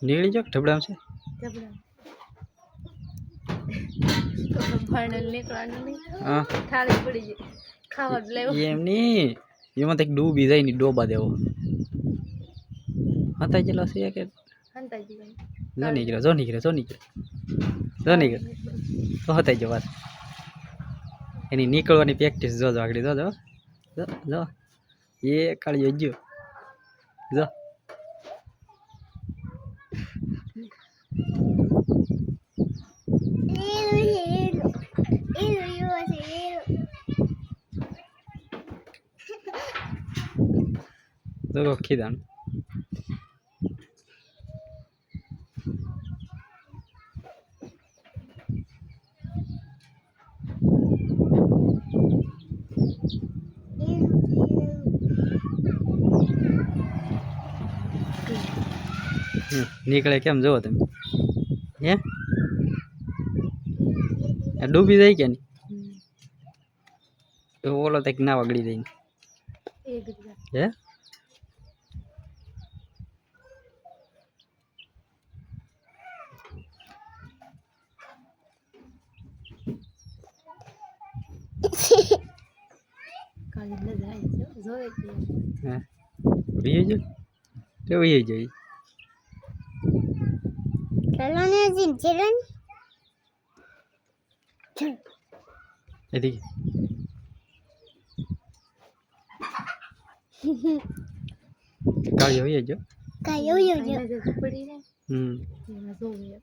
નીકળી જાવ ઢબડામ છે જબડા તો ફાઇનલ નીકળવાનું નહીં હા થાળી પડી જાય ખાવા લેવો એમ નહીં એમાં તો એક ડૂબી જાય ને ડોબા દેવો હતા જેલો છે કે હંતાજી ભાઈ જો નીકળ્યો તો હતા જ વાત એની નીકળવાની પ્રેક્ટિસ જોજો આગળ જોજો જો એ કાઢી જો જો જો ખીદાણ નીકળે કેમ જોવો તમે હે ડૂબી જાય કે નહીં ઓલો તક ના વગડી જાય હે કાલે જાય જોવે હે વીએ જો તે વીએ જઈ ચલો ને જીન ચલો ને એથી કાળિયો વીએ જો કાયો યો જો પડી ને હમ એમાં જોવે